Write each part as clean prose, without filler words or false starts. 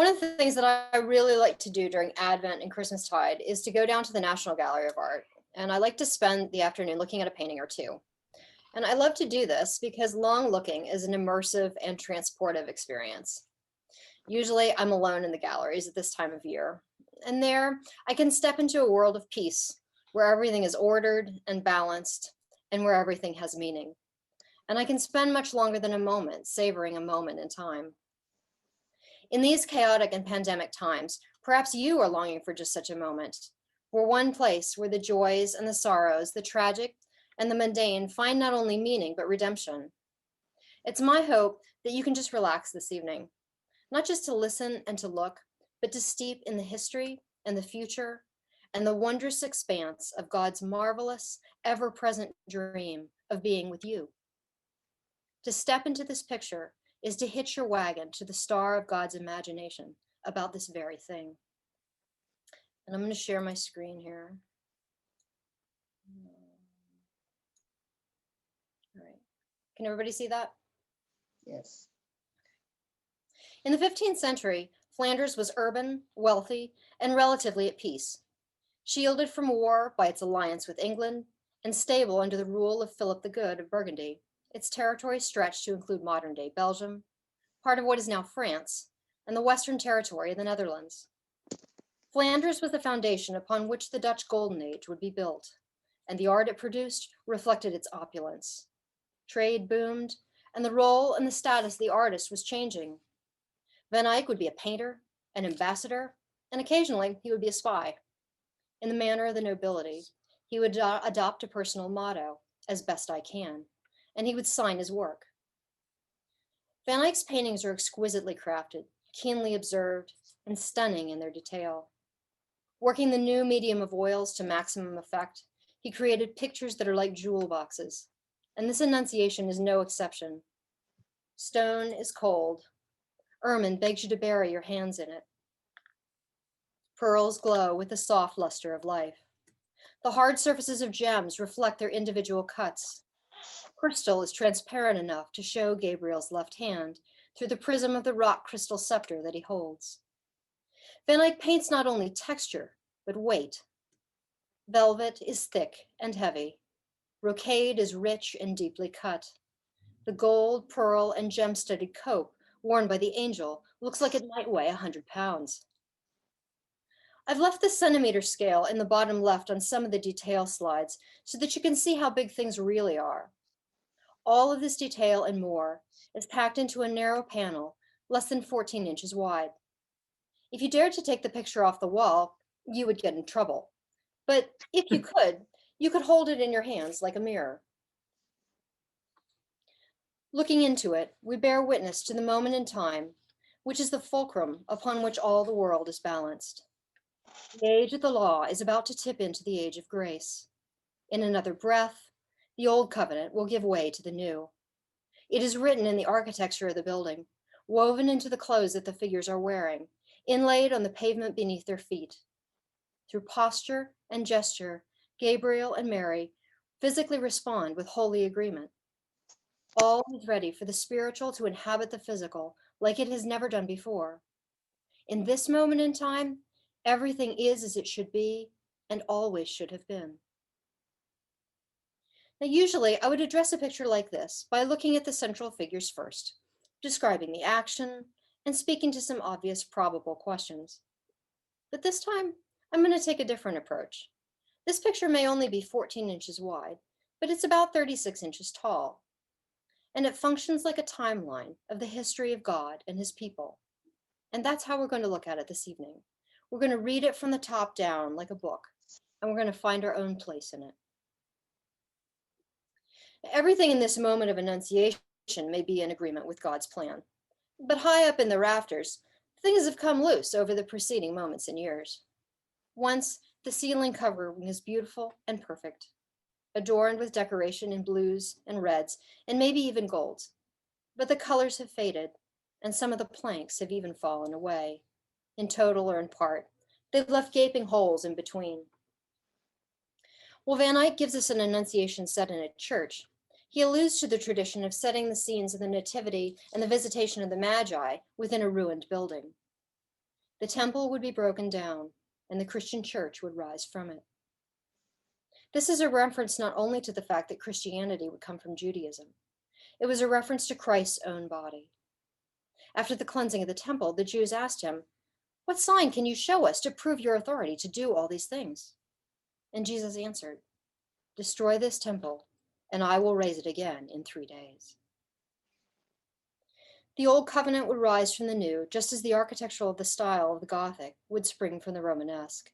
One of the things that I really like to do during Advent and Christmastide is to go down to the National Gallery of Art. And I like to spend the afternoon looking at a painting or two. And I love to do this because long looking is an immersive and transportive experience. Usually I'm alone in the galleries at this time of year. And there I can step into a world of peace where everything is ordered and balanced and where everything has meaning. And I can spend much longer than a moment, savoring a moment in time. In these chaotic and pandemic times, perhaps you are longing for just such a moment, where one place where the joys and the sorrows, the tragic and the mundane find not only meaning, but redemption. It's my hope that you can just relax this evening, not just to listen and to look, but to steep in the history and the future and the wondrous expanse of God's marvelous, ever-present dream of being with you. To step into this picture is to hitch your wagon to the star of God's imagination about this very thing. And I'm going to share my screen here. All right. Can everybody see that? Yes. In the 15th century, Flanders was urban, wealthy, and relatively at peace, shielded from war by its alliance with England and stable under the rule of Philip the Good of Burgundy. Its territory stretched to include modern-day Belgium, part of what is now France, and the Western Territory of the Netherlands. Flanders was the foundation upon which the Dutch Golden Age would be built, and the art it produced reflected its opulence. Trade boomed, and the role and the status of the artist was changing. Van Eyck would be a painter, an ambassador, and occasionally he would be a spy. In the manner of the nobility, he would adopt a personal motto, as best I can, and he would sign his work. Van Eyck's paintings are exquisitely crafted, keenly observed, and stunning in their detail. Working the new medium of oils to maximum effect, he created pictures that are like jewel boxes, and this Annunciation is no exception. Stone is cold. Ermine begs you to bury your hands in it. Pearls glow with the soft luster of life. The hard surfaces of gems reflect their individual cuts. Crystal is transparent enough to show Gabriel's left hand through the prism of the rock crystal scepter that he holds. Van Eyck paints not only texture, but weight. Velvet is thick and heavy. Brocade is rich and deeply cut. The gold, pearl, and gem-studded cope worn by the angel looks like it might weigh 100 pounds. I've left the centimeter scale in the bottom left on some of the detail slides so that you can see how big things really are. All of this detail and more is packed into a narrow panel, less than 14 inches wide. If you dared to take the picture off the wall, you would get in trouble. But if you could hold it in your hands like a mirror. Looking into it, we bear witness to the moment in time, which is the fulcrum upon which all the world is balanced. The age of the law is about to tip into the age of grace. In another breath, the old covenant will give way to the new. It is written in the architecture of the building, woven into the clothes that the figures are wearing, inlaid on the pavement beneath their feet. Through posture and gesture, Gabriel and Mary physically respond with holy agreement. All is ready for the spiritual to inhabit the physical like it has never done before. In this moment in time, everything is as it should be and always should have been. Now, usually I would address a picture like this by looking at the central figures first, describing the action, and speaking to some obvious probable questions. But this time, I'm going to take a different approach. This picture may only be 14 inches wide, but it's about 36 inches tall. And it functions like a timeline of the history of God and his people. And that's how we're going to look at it this evening. We're going to read it from the top down like a book, and we're going to find our own place in it. Everything in this moment of Annunciation may be in agreement with God's plan. But high up in the rafters, things have come loose over the preceding moments and years. Once, the ceiling covering is beautiful and perfect, adorned with decoration in blues and reds, and maybe even golds. But the colors have faded, and some of the planks have even fallen away, in total or in part. They've left gaping holes in between. Well, Van Eyck gives us an Annunciation set in a church. He alludes to the tradition of setting the scenes of the Nativity and the visitation of the Magi within a ruined building. The temple would be broken down, and the Christian church would rise from it. This is a reference not only to the fact that Christianity would come from Judaism, it was a reference to Christ's own body. After the cleansing of the temple, the Jews asked him, "What sign can you show us to prove your authority to do all these things?" And Jesus answered, "Destroy this temple, and I will raise it again in 3 days." The Old Covenant would rise from the New, just as the architectural of the style of the Gothic would spring from the Romanesque.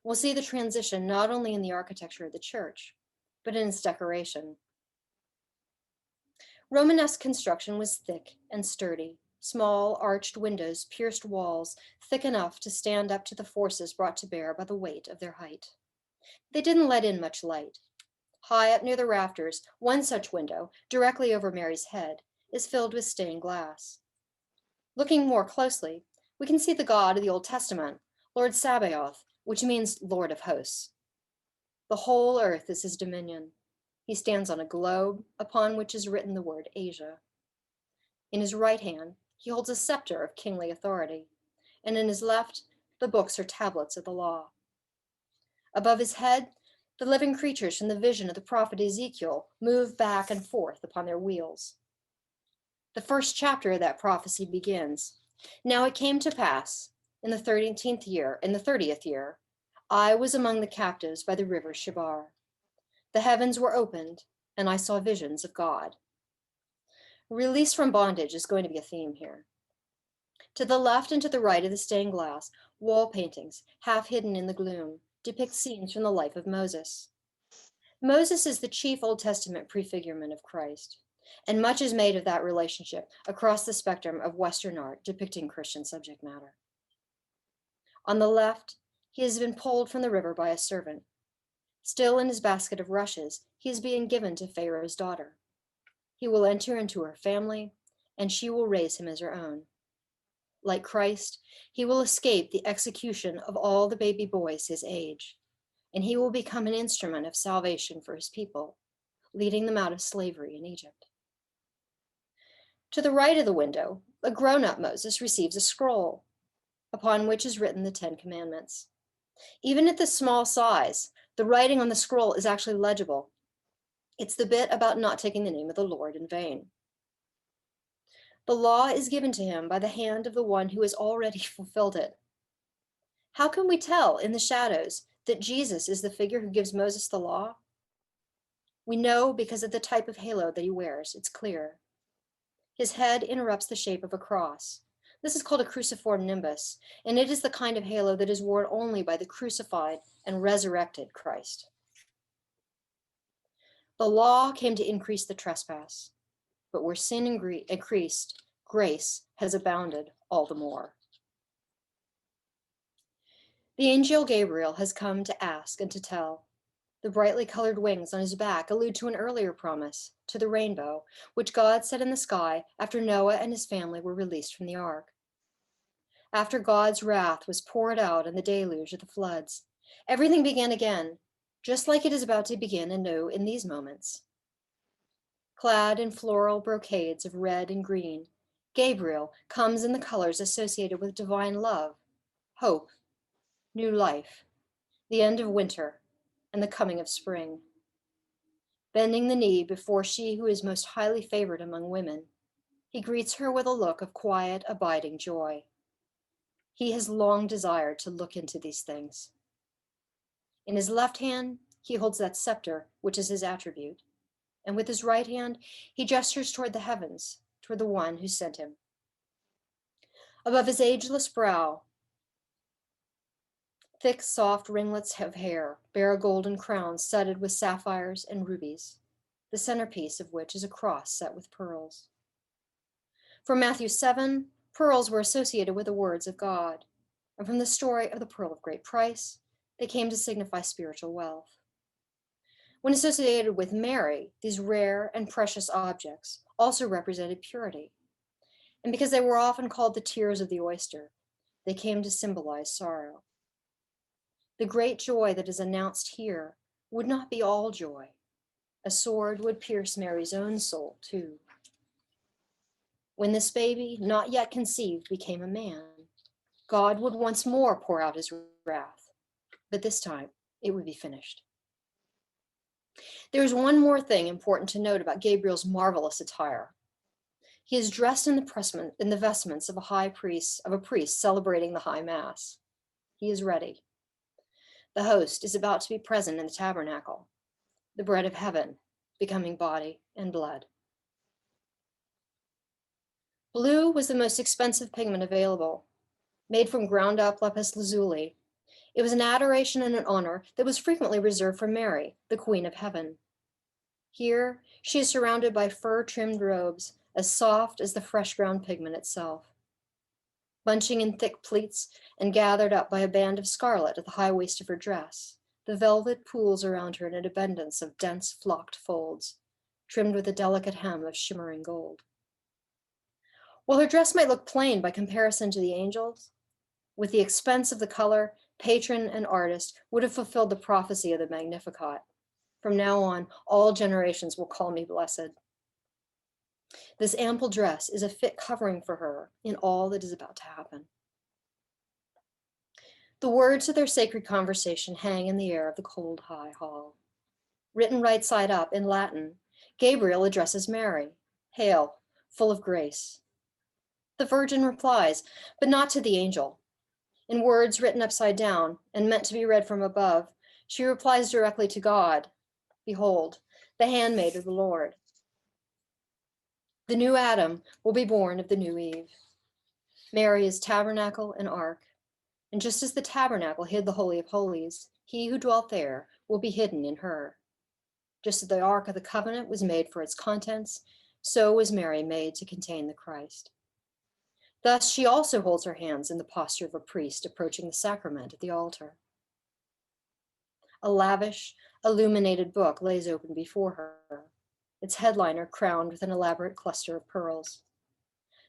We'll see the transition not only in the architecture of the church, but in its decoration. Romanesque construction was thick and sturdy. Small, arched windows pierced walls thick enough to stand up to the forces brought to bear by the weight of their height. They didn't let in much light. High up near the rafters, one such window, directly over Mary's head, is filled with stained glass. Looking more closely, we can see the God of the Old Testament, Lord Sabaoth, which means Lord of Hosts. The whole earth is his dominion. He stands on a globe upon which is written the word Asia. In his right hand, he holds a scepter of kingly authority, and in his left, the books or tablets of the law. Above his head, the living creatures from the vision of the prophet Ezekiel move back and forth upon their wheels. The first chapter of that prophecy begins, "Now it came to pass, in the 30th year, I was among the captives by the river Shibar. The heavens were opened, and I saw visions of God." Release from bondage is going to be a theme here. To the left and to the right of the stained glass, wall paintings, half hidden in the gloom, depict scenes from the life of Moses. Moses is the chief Old Testament prefigurement of Christ, and much is made of that relationship across the spectrum of Western art depicting Christian subject matter. On the left, he has been pulled from the river by a servant. Still in his basket of rushes, he is being given to Pharaoh's daughter. He will enter into her family, and she will raise him as her own. Like Christ, he will escape the execution of all the baby boys his age, and he will become an instrument of salvation for his people, leading them out of slavery in Egypt. To the right of the window, a grown-up Moses receives a scroll, upon which is written the 10 Commandments. Even at this small size, the writing on the scroll is actually legible. It's the bit about not taking the name of the Lord in vain. The law is given to him by the hand of the one who has already fulfilled it. How can we tell in the shadows that Jesus is the figure who gives Moses the law? We know because of the type of halo that he wears. It's clear. His head interrupts the shape of a cross. This is called a cruciform nimbus, and it is the kind of halo that is worn only by the crucified and resurrected Christ. The law came to increase the trespass, but where sin increased, grace has abounded all the more. The angel Gabriel has come to ask and to tell. The brightly colored wings on his back allude to an earlier promise, to the rainbow, which God set in the sky after Noah and his family were released from the ark. After God's wrath was poured out in the deluge of the floods, everything began again, just like it is about to begin anew in these moments. Clad in floral brocades of red and green, Gabriel comes in the colors associated with divine love, hope, new life, the end of winter, and the coming of spring. Bending the knee before she who is most highly favored among women, he greets her with a look of quiet, abiding joy. He has long desired to look into these things. In his left hand, he holds that scepter, which is his attribute, and with his right hand, he gestures toward the heavens, toward the one who sent him. Above his ageless brow, thick, soft ringlets of hair bear a golden crown studded with sapphires and rubies, the centerpiece of which is a cross set with pearls. From Matthew 7, pearls were associated with the words of God, and from the story of the pearl of great price, they came to signify spiritual wealth. When associated with Mary, these rare and precious objects also represented purity, and because they were often called the tears of the oyster, they came to symbolize sorrow. The great joy that is announced here would not be all joy. A sword would pierce Mary's own soul, too. When this baby, not yet conceived, became a man, God would once more pour out his wrath, but this time it would be finished. There is one more thing important to note about Gabriel's marvelous attire. He is dressed in the vestments of a priest celebrating the high mass. He is ready. The host is about to be present in the tabernacle, the bread of heaven becoming body and blood. Blue was the most expensive pigment available. Made from ground up lapis lazuli, it was an adoration and an honor that was frequently reserved for Mary, the Queen of Heaven. Here, she is surrounded by fur-trimmed robes as soft as the fresh ground pigment itself. Bunching in thick pleats and gathered up by a band of scarlet at the high waist of her dress, the velvet pools around her in an abundance of dense flocked folds, trimmed with a delicate hem of shimmering gold. While her dress might look plain by comparison to the angels, with the expense of the color, patron and artist would have fulfilled the prophecy of the Magnificat. From now on, all generations will call me blessed. This ample dress is a fit covering for her in all that is about to happen. The words of their sacred conversation hang in the air of the cold, high hall. Written right side up in Latin, Gabriel addresses Mary, "Hail, full of grace." The Virgin replies, but not to the angel. In words written upside down and meant to be read from above, she replies directly to God, "Behold, the handmaid of the Lord." The new Adam will be born of the new Eve. Mary is tabernacle and ark, and just as the tabernacle hid the Holy of Holies, he who dwelt there will be hidden in her. Just as the Ark of the Covenant was made for its contents, so was Mary made to contain the Christ. Thus, she also holds her hands in the posture of a priest approaching the sacrament at the altar. A lavish, illuminated book lays open before her, its headliner crowned with an elaborate cluster of pearls.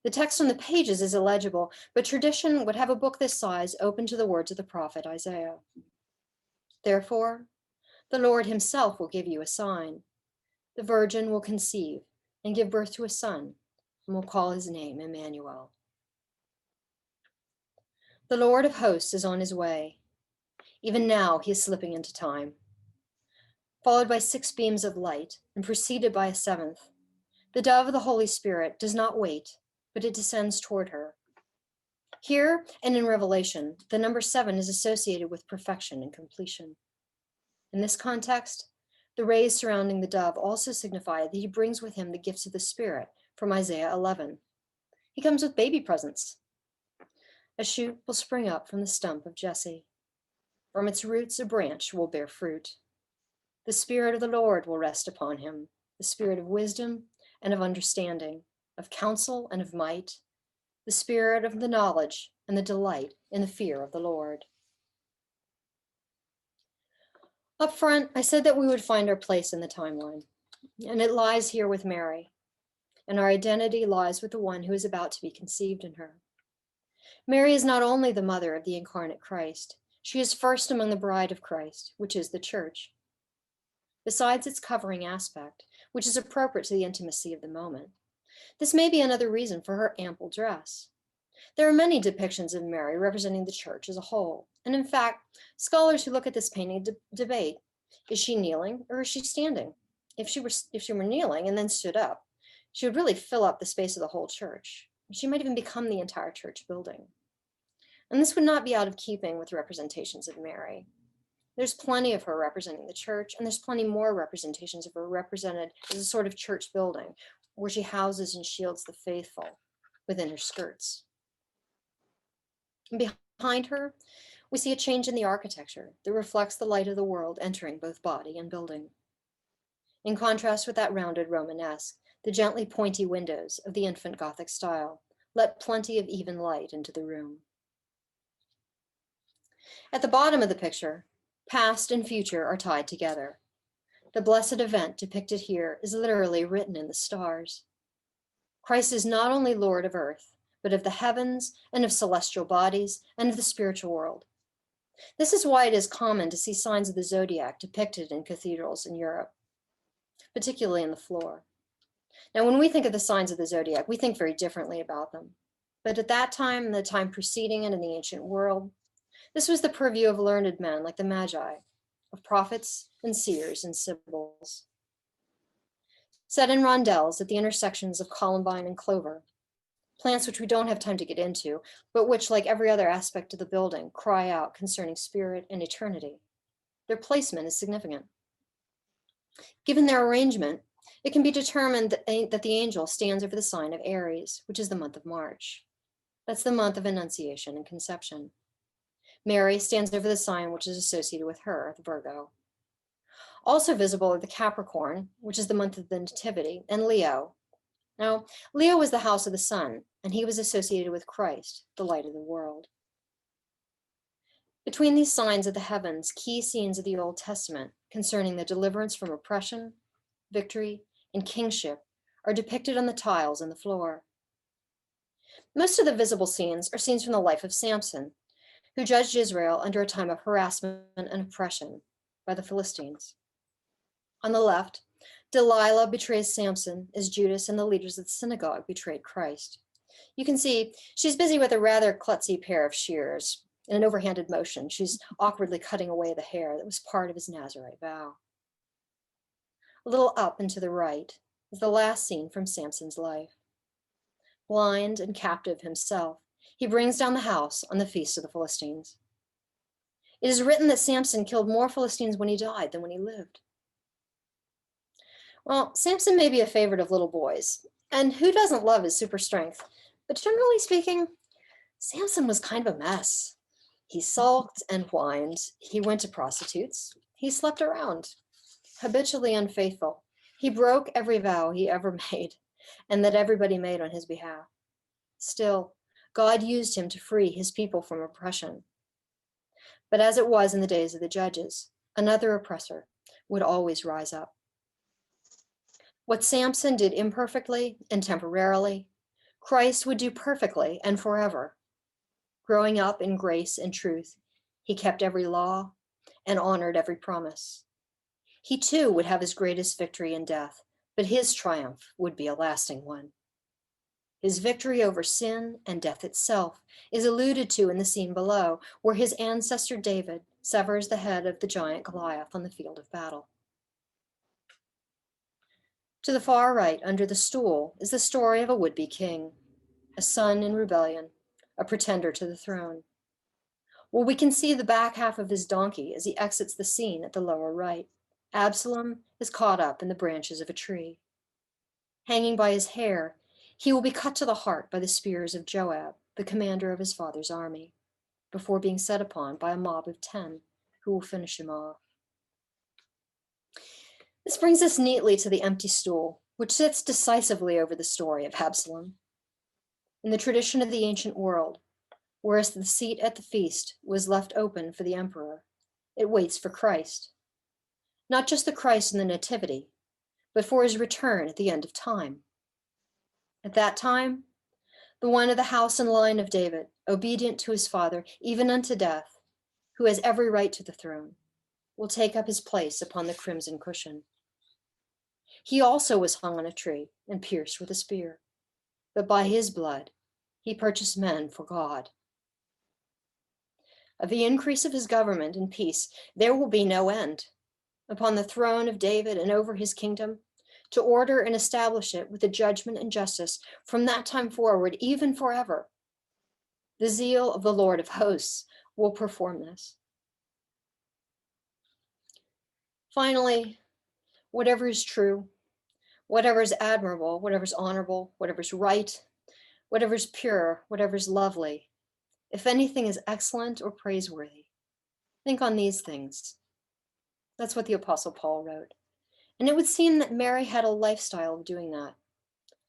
The text on the pages is illegible, but tradition would have a book this size open to the words of the prophet Isaiah. Therefore, the Lord himself will give you a sign. The virgin will conceive and give birth to a son, and will call his name Emmanuel. The Lord of hosts is on his way. Even now, he is slipping into time. Followed by 6 beams of light and preceded by a 7th, the dove of the Holy Spirit does not wait, but it descends toward her. Here and in Revelation, the number 7 is associated with perfection and completion. In this context, the rays surrounding the dove also signify that he brings with him the gifts of the Spirit from Isaiah 11. He comes with baby presents. A shoot will spring up from the stump of Jesse. From its roots, a branch will bear fruit. The Spirit of the Lord will rest upon him, the Spirit of wisdom and of understanding, of counsel and of might, the Spirit of the knowledge and the delight in the fear of the Lord. Up front, I said that we would find our place in the timeline, and it lies here with Mary, and our identity lies with the one who is about to be conceived in her. Mary is not only the mother of the incarnate Christ, she is first among the bride of Christ, which is the church. Besides its covering aspect, which is appropriate to the intimacy of the moment, this may be another reason for her ample dress. There are many depictions of Mary representing the church as a whole, and in fact, scholars who look at this painting debate, is she kneeling or is she standing? If she were kneeling and then stood up, she would really fill up the space of the whole church. She might even become the entire church building. And this would not be out of keeping with representations of Mary. There's plenty of her representing the church, and there's plenty more representations of her represented as a sort of church building, where she houses and shields the faithful within her skirts. And behind her, we see a change in the architecture that reflects the light of the world entering both body and building. In contrast with that rounded Romanesque, the gently pointy windows of the infant Gothic style let plenty of even light into the room. At the bottom of the picture, past and future are tied together. The blessed event depicted here is literally written in the stars. Christ is not only Lord of earth, but of the heavens and of celestial bodies and of the spiritual world. This is why it is common to see signs of the zodiac depicted in cathedrals in Europe, particularly in the floor. Now, when we think of the signs of the zodiac, we think very differently about them. But at that time, and the time preceding it in the ancient world, this was the purview of learned men like the Magi, of prophets and seers and sibyls. Set in rondels at the intersections of columbine and clover, plants which we don't have time to get into, but which, like every other aspect of the building, cry out concerning spirit and eternity. Their placement is significant. Given their arrangement, it can be determined that the angel stands over the sign of Aries, which is the month of March. That's the month of Annunciation and conception. Mary stands over the sign which is associated with her, the Virgo. Also visible are the Capricorn, which is the month of the Nativity, and Leo. Now, Leo was the house of the sun, and he was associated with Christ, the light of the world. Between these signs of the heavens, key scenes of the Old Testament concerning the deliverance from oppression, victory, and kingship are depicted on the tiles on the floor. Most of the visible scenes are scenes from the life of Samson, who judged Israel under a time of harassment and oppression by the Philistines. On the left, Delilah betrays Samson as Judas and the leaders of the synagogue betrayed Christ. You can see she's busy with a rather klutzy pair of shears. In an overhanded motion, she's awkwardly cutting away the hair that was part of his Nazirite vow. A little up and to the right is the last scene from Samson's life. Blind and captive himself, he brings down the house on the feast of the Philistines. It is written that Samson killed more Philistines when he died than when he lived. Well, Samson may be a favorite of little boys, and who doesn't love his super strength? But generally speaking, Samson was kind of a mess. He sulked and whined. He went to prostitutes. He slept around, habitually unfaithful. He broke every vow he ever made and that everybody made on his behalf. Still, God used him to free his people from oppression. But as it was in the days of the judges, another oppressor would always rise up. What Samson did imperfectly and temporarily, Christ would do perfectly and forever. Growing up in grace and truth, he kept every law and honored every promise. He too would have his greatest victory in death, but his triumph would be a lasting one. His victory over sin and death itself is alluded to in the scene below, where his ancestor David severs the head of the giant Goliath on the field of battle. To the far right, under the stool, is the story of a would-be king, a son in rebellion, a pretender to the throne. Well, we can see the back half of his donkey as he exits the scene at the lower right. Absalom is caught up in the branches of a tree. Hanging by his hair, he will be cut to the heart by the spears of Joab, the commander of his father's army, before being set upon by a mob of 10 who will finish him off. This brings us neatly to the empty stool, which sits decisively over the story of Absalom. In the tradition of the ancient world, whereas the seat at the feast was left open for the emperor, it waits for Christ. Not just the Christ in the Nativity, but for his return at the end of time. At that time, the one of the house and line of David, obedient to his father, even unto death, who has every right to the throne, will take up his place upon the crimson cushion. He also was hung on a tree and pierced with a spear, but by his blood he purchased men for God. Of the increase of his government and peace, there will be no end. Upon the throne of David and over his kingdom, to order and establish it with the judgment and justice from that time forward, even forever. The zeal of the Lord of hosts will perform this. Finally, whatever is true, whatever is admirable, whatever is honorable, whatever is right, whatever is pure, whatever is lovely, if anything is excellent or praiseworthy, think on these things. That's what the Apostle Paul wrote. And it would seem that Mary had a lifestyle of doing that.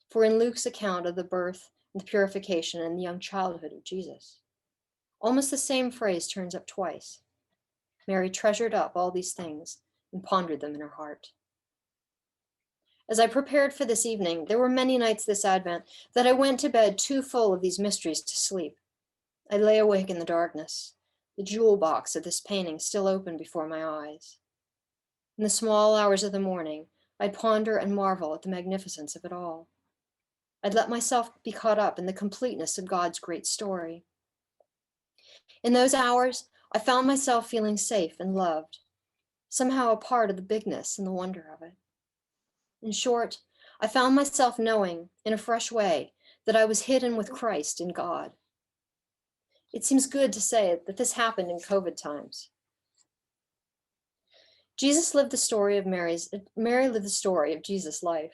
For in Luke's account of the birth and the purification and the young childhood of Jesus, almost the same phrase turns up twice. Mary treasured up all these things and pondered them in her heart. As I prepared for this evening, there were many nights this Advent that I went to bed too full of these mysteries to sleep. I lay awake in the darkness, the jewel box of this painting still open before my eyes. In the small hours of the morning, I'd ponder and marvel at the magnificence of it all. I'd let myself be caught up in the completeness of God's great story. In those hours, I found myself feeling safe and loved, somehow a part of the bigness and the wonder of it. In short, I found myself knowing, in a fresh way, that I was hidden with Christ in God. It seems good to say that this happened in COVID times. Mary lived the story of Jesus' life.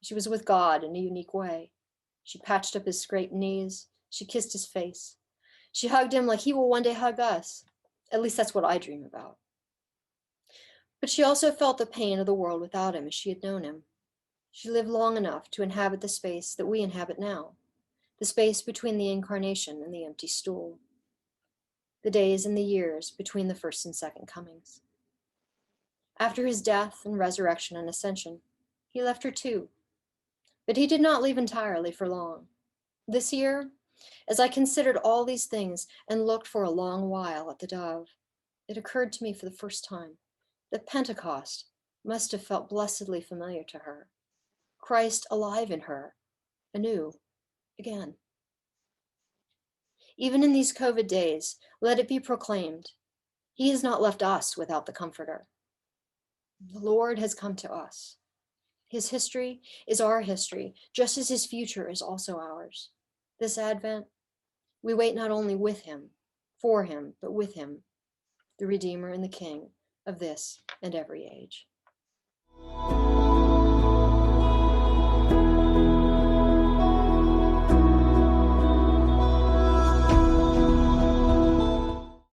She was with God in a unique way. She patched up his scraped knees. She kissed his face. She hugged him like he will one day hug us. At least that's what I dream about. But she also felt the pain of the world without him as she had known him. She lived long enough to inhabit the space that we inhabit now, the space between the incarnation and the empty stool, the days and the years between the first and second comings. After his death and resurrection and ascension, he left her too. But he did not leave entirely for long. This year, as I considered all these things and looked for a long while at the dove, it occurred to me for the first time that Pentecost must have felt blessedly familiar to her. Christ alive in her, anew, again. Even in these COVID days, let it be proclaimed, he has not left us without the Comforter. The Lord has come to us. His history is our history, just as his future is also ours. This Advent, we wait not only with him, for him, but with him, the Redeemer and the King of this and every age.